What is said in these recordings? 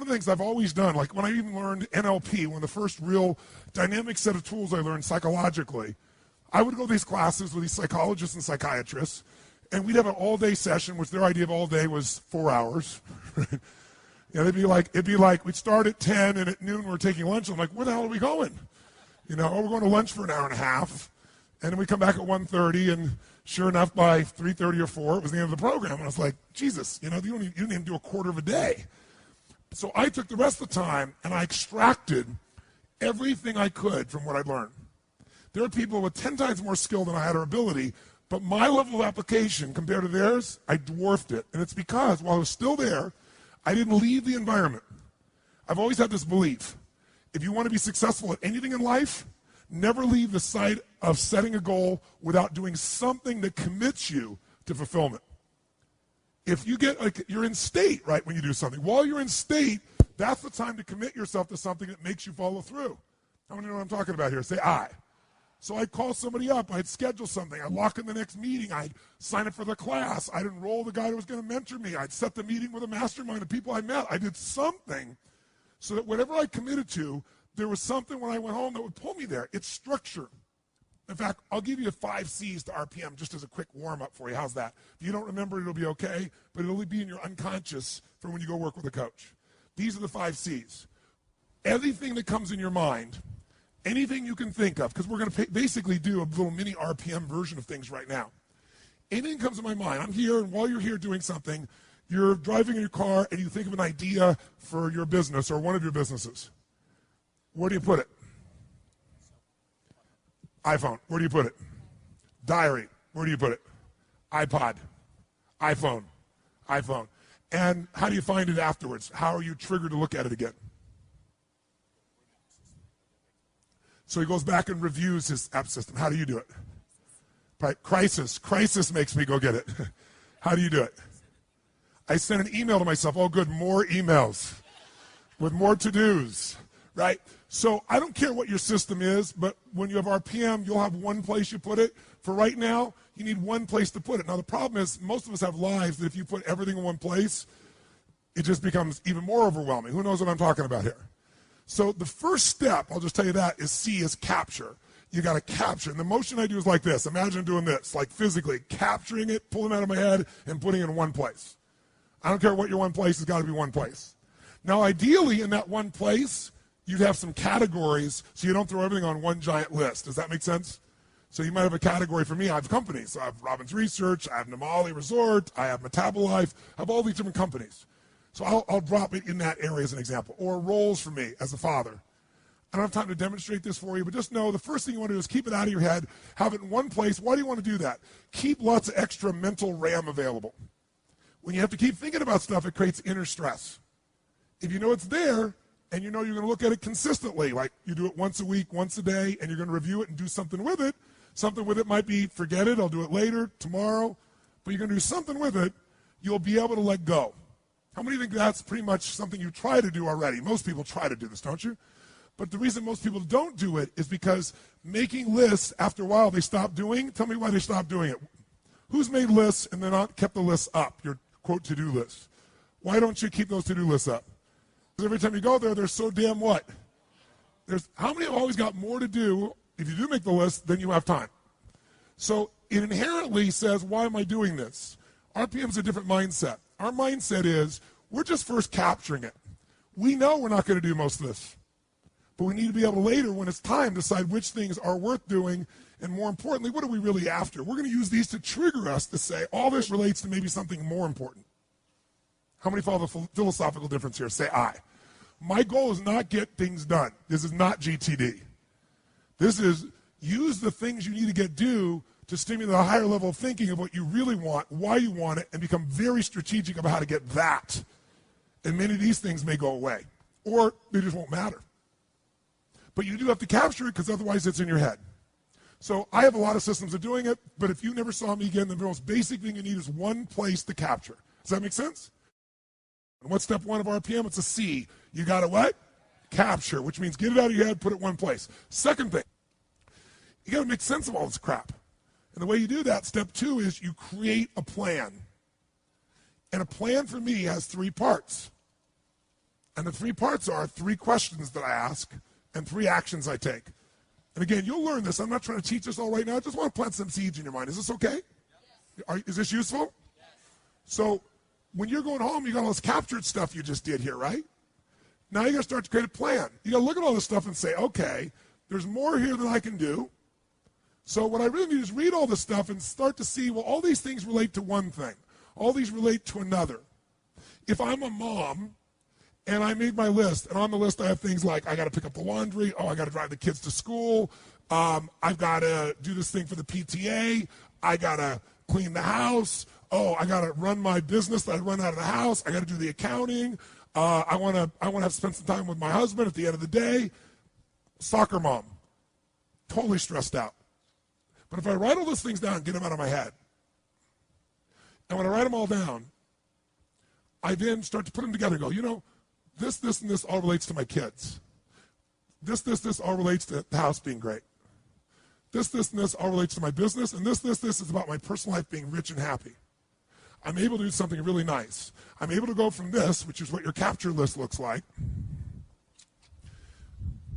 the things I've always done, like when I even learned NLP, one of the first real dynamic set of tools I learned psychologically, I would go to these classes with these psychologists and psychiatrists, and we'd have an all-day session, which their idea of all day was 4 hours. Right? It'd be like we'd start at 10, and at noon we're taking lunch. I'm like, where the hell are we going? Oh, we're going to lunch for an hour and a half, and then we come back at 1:30, and sure enough, by 3:30 or 4, it was the end of the program. And I was like, Jesus, you didn't even do a quarter of a day. So I took the rest of the time, and I extracted everything I could from what I'd learned. There are people with 10 times more skill than I had or ability, but my level of application compared to theirs, I dwarfed it. And it's because while I was still there, I didn't leave the environment. I've always had this belief. If you want to be successful at anything in life, never leave the sight of setting a goal without doing something that commits you to fulfillment. If you you're in state, right, when you do something. While you're in state, that's the time to commit yourself to something that makes you follow through. How many know what I'm talking about here? Say I. So I'd call somebody up, I'd schedule something, I'd lock in the next meeting, I'd sign up for the class, I'd enroll the guy who was going to mentor me, I'd set the meeting with a mastermind of people I met. I did something so that whatever I committed to, there was something when I went home that would pull me there. It's structure. In fact, I'll give you 5 C's to RPM just as a quick warm-up for you. How's that? If you don't remember, it'll be okay, but it'll be in your unconscious for when you go work with a coach. These are the 5 C's. Everything that comes in your mind, anything you can think of, because we're going to basically do a little mini RPM version of things right now. Anything comes to my mind. I'm here, and while you're here doing something, you're driving in your car, and you think of an idea for your business or one of your businesses. Where do you put it? iPhone. Where do you put it? Diary. Where do you put it? iPod. iPhone. iPhone. And how do you find it afterwards? How are you triggered to look at it again? So he goes back and reviews his app system. How do you do it? Right. Crisis. Crisis makes me go get it. How do you do it? I send an email to myself. Oh, good, more emails with more to-dos, right? So I don't care what your system is, but when you have RPM, you'll have one place you put it. For right now, you need one place to put it. Now, the problem is most of us have lives that if you put everything in one place, it just becomes even more overwhelming. Who knows what I'm talking about here? So the first step, I'll just tell you that, is C, is capture. You got to capture. And the motion I do is like this. Imagine doing this, like physically capturing it, pulling it out of my head, and putting it in one place. I don't care what your one place, it's got to be one place. Now, ideally, in that one place, you'd have some categories so you don't throw everything on one giant list. Does that make sense? So you might have a category for me. I have companies. So I have Robbins Research, I have Namali Resort, I have Metabolife, I have all these different companies. So I'll drop it in that area as an example. Or roles for me as a father. I don't have time to demonstrate this for you, but just know the first thing you want to do is keep it out of your head, have it in one place. Why do you want to do that? Keep lots of extra mental RAM available. When you have to keep thinking about stuff, it creates inner stress. If you know it's there, and you know you're going to look at it consistently, like you do it once a week, once a day, and you're going to review it and do something with it. Something with it might be, forget it, I'll do it later, tomorrow, but you're going to do something with it, you'll be able to let go. How many think that's pretty much something you try to do already? Most people try to do this, don't you? But the reason most people don't do it is because making lists, after a while, they stop doing. Tell me why they stop doing it. Who's made lists and then not kept the lists up, your, quote, to-do list? Why don't you keep those to-do lists up? Because every time you go there, they're so damn what? How many have always got more to do, if you do make the list, than you have time? So it inherently says, why am I doing this? RPM is a different mindset. Our mindset is, we're just first capturing it. We know we're not going to do most of this. But we need to be able to later, when it's time, decide which things are worth doing, and more importantly, what are we really after? We're going to use these to trigger us to say, all this relates to maybe something more important. How many follow the philosophical difference here? Say I. My goal is not get things done. This is not GTD. This is use the things you need to get due to stimulate a higher level of thinking of what you really want, why you want it, and become very strategic about how to get that. And many of these things may go away, or they just won't matter. But you do have to capture it because otherwise it's in your head. So I have a lot of systems of doing it, but if you never saw me again, the most basic thing you need is one place to capture. Does that make sense? And what's step 1 of RPM? It's a C. You got to what? Capture, which means get it out of your head, put it one place. Second thing, you got to make sense of all this crap. And the way you do that, step 2, is you create a plan. And a plan for me has 3 parts. And the 3 parts are 3 questions that I ask and 3 actions I take. And again, you'll learn this. I'm not trying to teach this all right now. I just want to plant some seeds in your mind. Is this okay? Is this useful? So when you're going home, you got all this captured stuff you just did here, right? Now you got to start to create a plan. You got to look at all this stuff and say, okay, there's more here than I can do. So what I really need is read all this stuff and start to see, well, all these things relate to one thing. All these relate to another. If I'm a mom and I made my list, and on the list I have things like I got to pick up the laundry, I got to drive the kids to school, I've got to do this thing for the PTA, I got to clean the house, I got to run my business that I run out of the house, I got to do the accounting, I want to have spend some time with my husband at the end of the day. Soccer mom, totally stressed out. But if I write all those things down and get them out of my head, and when I write them all down, I then start to put them together and go, you know, this, and this all relates to my kids. This all relates to the house being great. This, and this all relates to my business. And this is about my personal life being rich and happy. I'm able to do something really nice. I'm able to go from this, which is what your capture list looks like.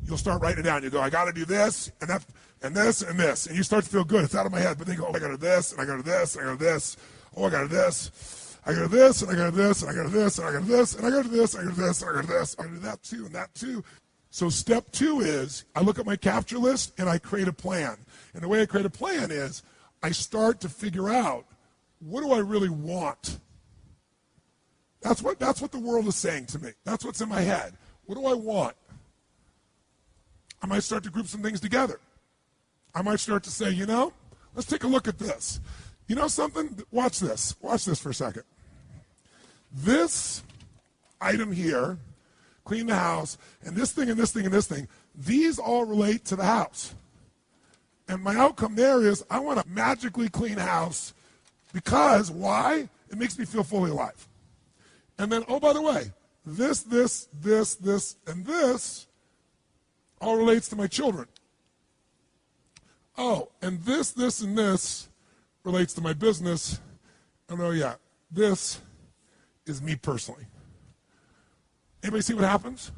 You'll start writing it down. You go, I got to do this, and that, and this, and this. And you start to feel good. It's out of my head. But then you go, I got to do this, and I got to do this, and I got to do this. I got to do this. I got to do this, and I got to do this, and I got to do this, and I got to do this, and I got to do this, and I got to do this, and I got to do this. I got to do that too, and that too. So step 2 is I look at my capture list and I create a plan. And the way I create a plan is I start to figure out, what do I really want? That's what the world is saying to me. That's what's in my head. What do I want? I might start to group some things together. I might start to say, you know, let's take a look at this. You know something? Watch this. Watch this for a second. This item here, clean the house, and this thing, and this thing, and this thing, these all relate to the house. And my outcome there is I want a magically clean house because, why? It makes me feel fully alive. And then, oh, by the way, this, and this all relates to my children. Oh, and this, and this relates to my business. And oh yeah, this is me personally. Anybody see what happens?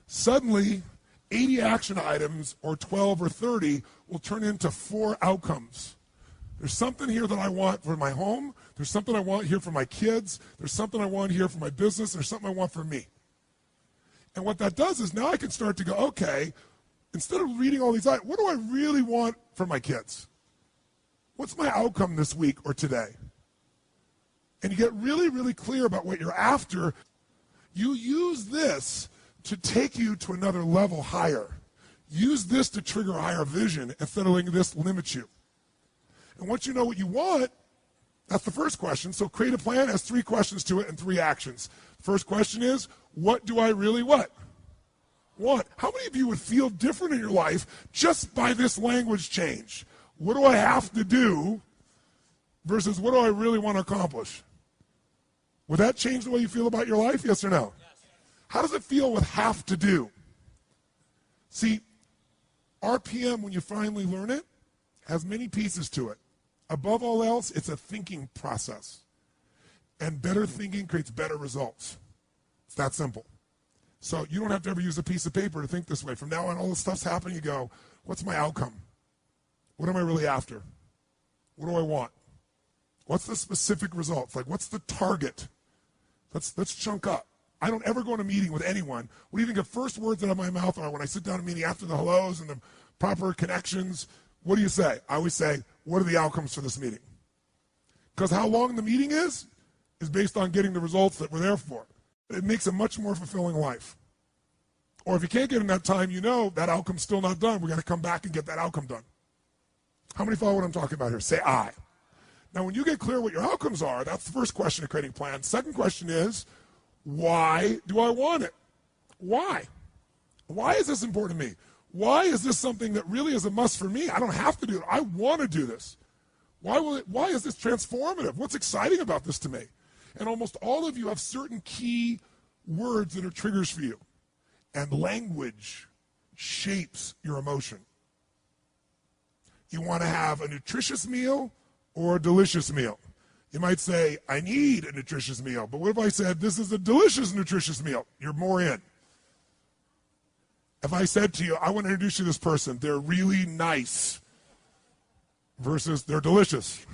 Suddenly, 80 action items or 12 or 30 will turn into 4 outcomes. There's something here that I want for my home. There's something I want here for my kids. There's something I want here for my business. There's something I want for me. And what that does is now I can start to go, okay, instead of reading all these items, what do I really want for my kids? What's my outcome this week or today? And you get really, really clear about what you're after. You use this to take you to another level higher. Use this to trigger a higher vision instead of letting this limit you. And once you know what you want, that's the first question. So create a plan has 3 questions to it and 3 actions. First question is, what do I really want? How many of you would feel different in your life just by this language change? What do I have to do versus what do I really want to accomplish? Would that change the way you feel about your life, yes or no? Yes. How does it feel with have to do? See, RPM, when you finally learn it, has many pieces to it. Above all else, it's a thinking process. And better thinking creates better results. It's that simple. So you don't have to ever use a piece of paper to think this way. From now on, all this stuff's happening, you go, what's my outcome? What am I really after? What do I want? What's the specific results? Like, what's the target? Let's chunk up. I don't ever go in a meeting with anyone. What do you think the first words out of my mouth are when I sit down in a meeting after the hellos and the proper connections? What do you say? I always say, what are the outcomes for this meeting? Because how long the meeting is based on getting the results that we're there for. It makes a much more fulfilling life. Or if you can't get in that time, you know that outcome's still not done. We're going to come back and get that outcome done. How many follow what I'm talking about here? Say I. Now, when you get clear what your outcomes are, that's the first question of creating a plan. Second question is, why do I want it? Why? Why is this important to me? Why is this something that really is a must for me? I don't have to do it. I want to do this. Why is this transformative? What's exciting about this to me? And almost all of you have certain key words that are triggers for you. And language shapes your emotion. You want to have a nutritious meal or a delicious meal. You might say, I need a nutritious meal. But what if I said, this is a delicious, nutritious meal? You're more in. If I said to you, I want to introduce you to this person, they're really nice, versus they're delicious.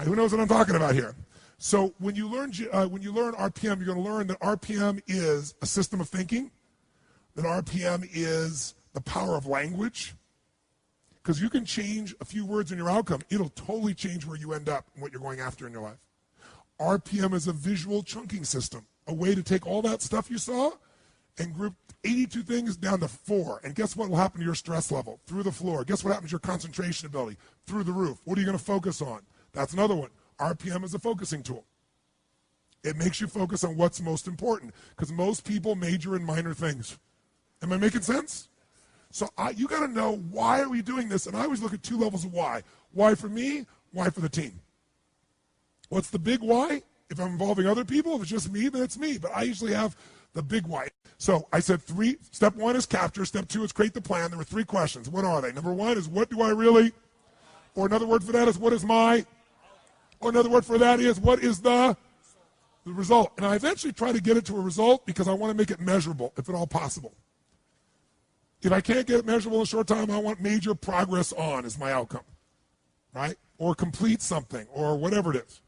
Who knows what I'm talking about here? So when you learn RPM, you're going to learn that RPM is a system of thinking, that RPM is the power of language, because you can change a few words in your outcome. It'll totally change where you end up and what you're going after in your life. RPM is a visual chunking system, a way to take all that stuff you saw and group 82 things down to 4. And guess what will happen to your stress level? Through the floor. Guess what happens to your concentration ability? Through the roof. What are you going to focus on? That's another one. RPM is a focusing tool. It makes you focus on what's most important, because most people major in minor things. Am I making sense? So you got to know, why are we doing this? And I always look at 2 levels of why. Why for me? Why for the team? What's the big why? If I'm involving other people, if it's just me, then it's me. But I usually have the big why. So I said 3. Step 1 is capture. Step 2 is create the plan. There were 3 questions. What are they? Number 1 is, what do I really? Or another word for that is, what is my? Or another word for that is, what is the result? And I eventually try to get it to a result because I want to make it measurable, if at all possible. If I can't get it measurable in a short time, I want major progress on as my outcome, right? Or complete something, or whatever it is.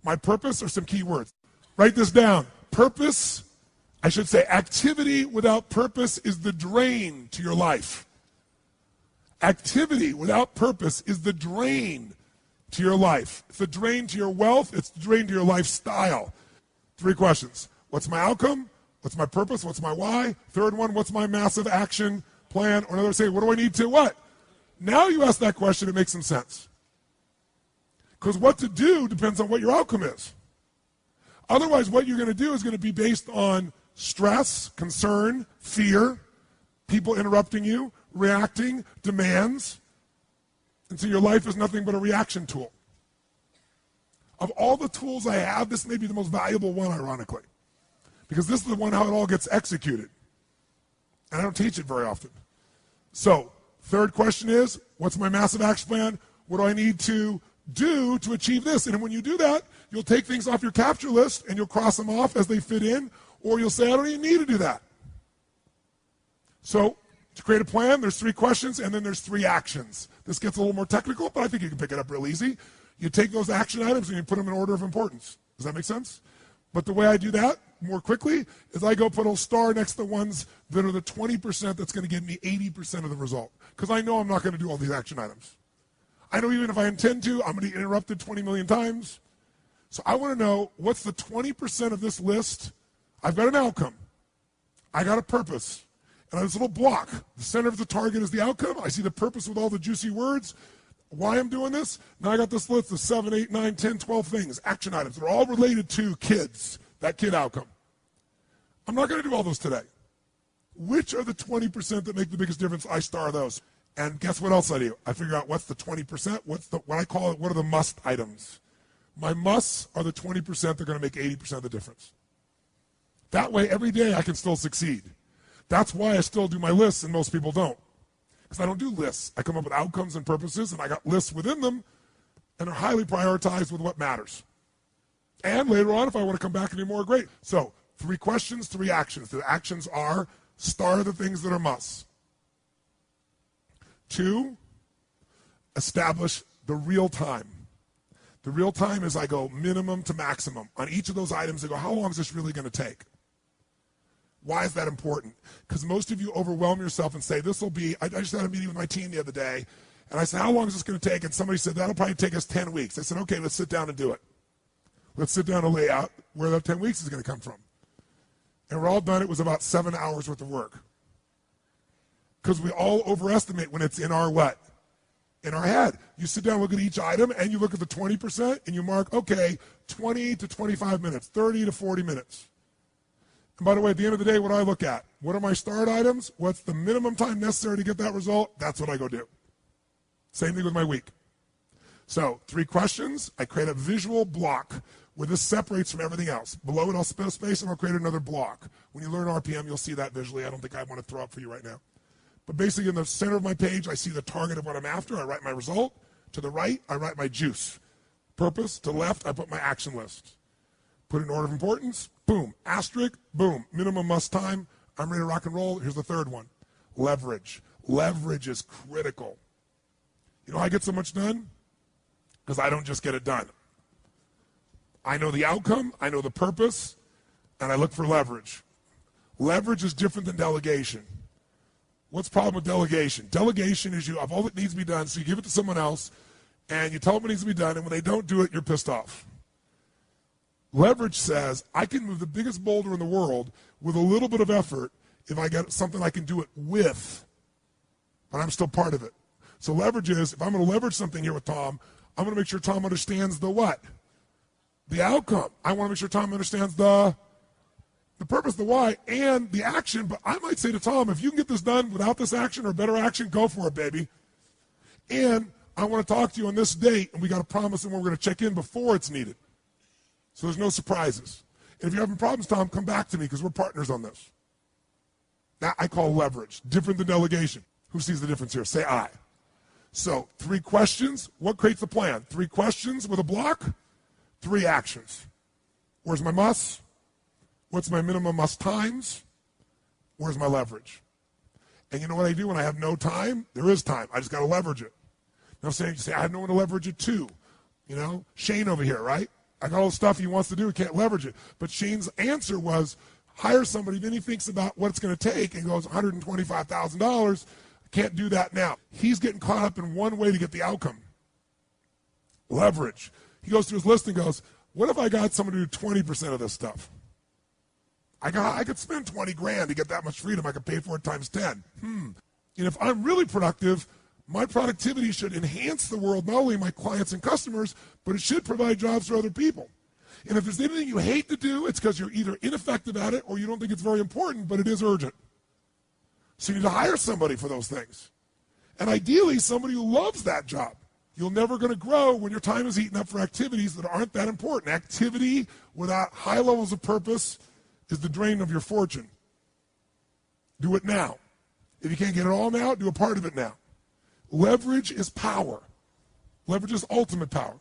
My purpose are some key words. Write this down. Purpose, I should say, activity without purpose is the drain to your life. Activity without purpose is the drain to your life. It's the drain to your wealth. It's the drain to your lifestyle. 3 questions. What's my outcome? What's my purpose? What's my why? Third one, what's my massive action plan? Or another, say, what do I need to what? Now you ask that question, it makes some sense. Because what to do depends on what your outcome is. Otherwise, what you're going to do is going to be based on stress, concern, fear, people interrupting you, reacting, demands. And so your life is nothing but a reaction tool. Of all the tools I have, this may be the most valuable one, ironically. Because this is the one how it all gets executed. And I don't teach it very often. So, third question is, what's my massive action plan? What do I need to do to achieve this? And when you do that, you'll take things off your capture list and you'll cross them off as they fit in, or you'll say, I don't even need to do that. So, to create a plan, there's 3 questions and then there's 3 actions. This gets a little more technical, but I think you can pick it up real easy. You take those action items and you put them in order of importance. Does that make sense? But the way I do that more quickly is I go put a star next to the ones that are the 20% that's going to give me 80% of the result. Because I know I'm not going to do all these action items. I know even if I intend to, I'm going to get interrupted 20 million times. So I want to know, what's the 20% of this list? I've got an outcome. I got a purpose. And I have this little block. The center of the target is the outcome. I see the purpose with all the juicy words. Why I'm doing this? Now I got this list of 7, 8, 9, 10, 12 things, action items. They're all related to kids, that kid outcome. I'm not going to do all those today. Which are the 20% that make the biggest difference? I star those. And guess what else I do? I figure out what's the 20%, what I call it, what are the must items? My musts are the 20% that are going to make 80% of the difference. That way, every day I can still succeed. That's why I still do my lists and most people don't. Because I don't do lists. I come up with outcomes and purposes, and I got lists within them, and are highly prioritized with what matters. And later on, if I want to come back and do more, great. So, 3 questions, 3 actions. The actions are, star the things that are musts. 2, establish the real time. The real time is I go minimum to maximum. On each of those items, I go, how long is this really going to take? Why is that important? Because most of you overwhelm yourself and say, this will be, I just had a meeting with my team the other day, and I said, how long is this going to take? And somebody said, that'll probably take us 10 weeks. I said, okay, let's sit down and do it. Let's sit down and lay out where that 10 weeks is going to come from. And we're all done. It was about 7 hours worth of work. Because we all overestimate when it's in our what? In our head. You sit down, look at each item, and you look at the 20%, and you mark, okay, 20 to 25 minutes, 30 to 40 minutes. And by the way, at the end of the day, what do I look at? What are my start items? What's the minimum time necessary to get that result? That's what I go do. Same thing with my week. So, 3 questions. I create a visual block where this separates from everything else. Below it, I'll spell space and I'll create another block. When you learn RPM, you'll see that visually. I don't think I want to throw up for you right now. But basically, in the center of my page, I see the target of what I'm after. I write my result. To the right, I write my juice. Purpose, to the left, I put my action list. Put it in order of importance, boom. Asterisk, boom. Minimum must time, I'm ready to rock and roll. Here's the third one, leverage. Leverage is critical. You know how I get so much done? Because I don't just get it done. I know the outcome, I know the purpose, and I look for leverage. Leverage is different than delegation. What's the problem with delegation? Delegation is you have all that needs to be done, so you give it to someone else, and you tell them what needs to be done, and when they don't do it, you're pissed off. Leverage says, I can move the biggest boulder in the world with a little bit of effort if I get something I can do it with, but I'm still part of it. So leverage is, if I'm going to leverage something here with Tom, I'm going to make sure Tom understands the what? The outcome. I want to make sure Tom understands the purpose, the why, and the action. But I might say to Tom, if you can get this done without this action or better action, go for it, baby. And I want to talk to you on this date, and we got to promise him we're going to check in before it's needed. So there's no surprises. And if you're having problems, Tom, come back to me because we're partners on this. That I call leverage, different than delegation. Who sees the difference here? Say aye. So 3 questions. What creates the plan? 3 questions with a block, 3 actions. Where's my must? What's my minimum must times? Where's my leverage? And you know what I do when I have no time? There is time. I just got to leverage it. Now, you say, I have no one to leverage it to. You know, Shane over here, right? I got all the stuff he wants to do. He can't leverage it. But Shane's answer was hire somebody. Then he thinks about what it's going to take and goes $125,000. Can't do that now. He's getting caught up in one way to get the outcome. Leverage. He goes through his list and goes, what if I got someone to do 20% of this stuff? I could spend 20 grand to get that much freedom. I could pay for it times 10. And if I'm really productive, my productivity should enhance the world, not only my clients and customers, but it should provide jobs for other people. And if there's anything you hate to do, it's because you're either ineffective at it or you don't think it's very important, but it is urgent. So you need to hire somebody for those things. And ideally, somebody who loves that job. You're never going to grow when your time is eaten up for activities that aren't that important. Activity without high levels of purpose is the drain of your fortune. Do it now. If you can't get it all now, do a part of it now. Leverage is power. Leverage is ultimate power.